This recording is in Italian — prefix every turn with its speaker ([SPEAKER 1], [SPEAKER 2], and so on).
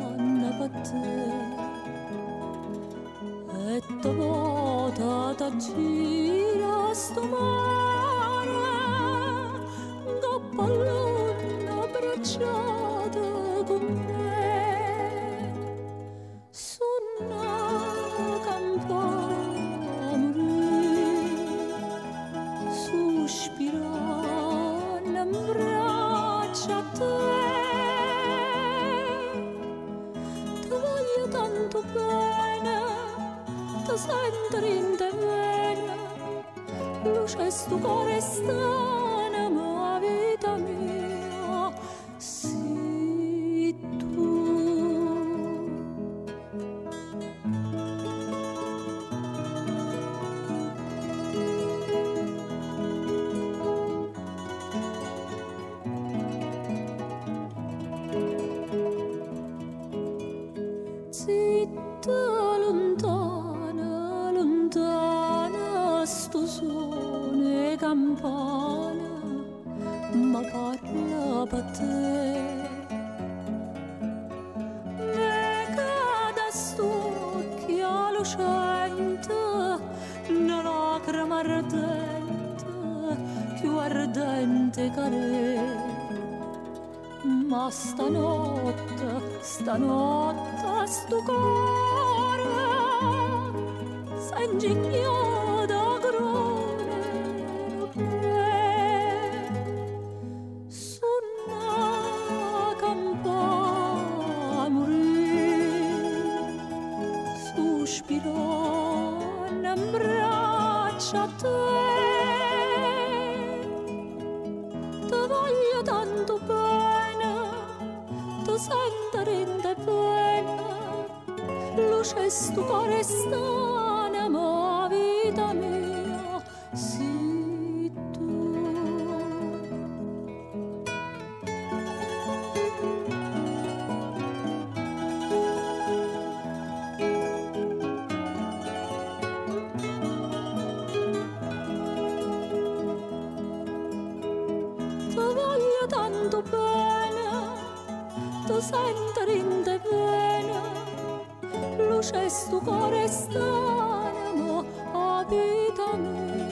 [SPEAKER 1] stanno per te e te vota da gira sto mare dopo l'una abbracciata con me su una campana morì sospirando in braccia a te. Tanto bene, ti sento in te vena, luce sto cuore strana, ma vita mia, sei tu. Zitta lontana, lontana sto suono e campana ma parla per te me cade sto occhio lucente una lacrima ardente più ardente che re. Ma stanotte sto cuore s'ingegna da grone su una campana morì sospirando in braccia a te. Ti voglio tanto bene, ti sento in te pena, luce sto cuore strana, ma vita mia sei tu. Ti voglio tanto bene, ti sento in te pena, luce sto cuore strano, ma vita mia.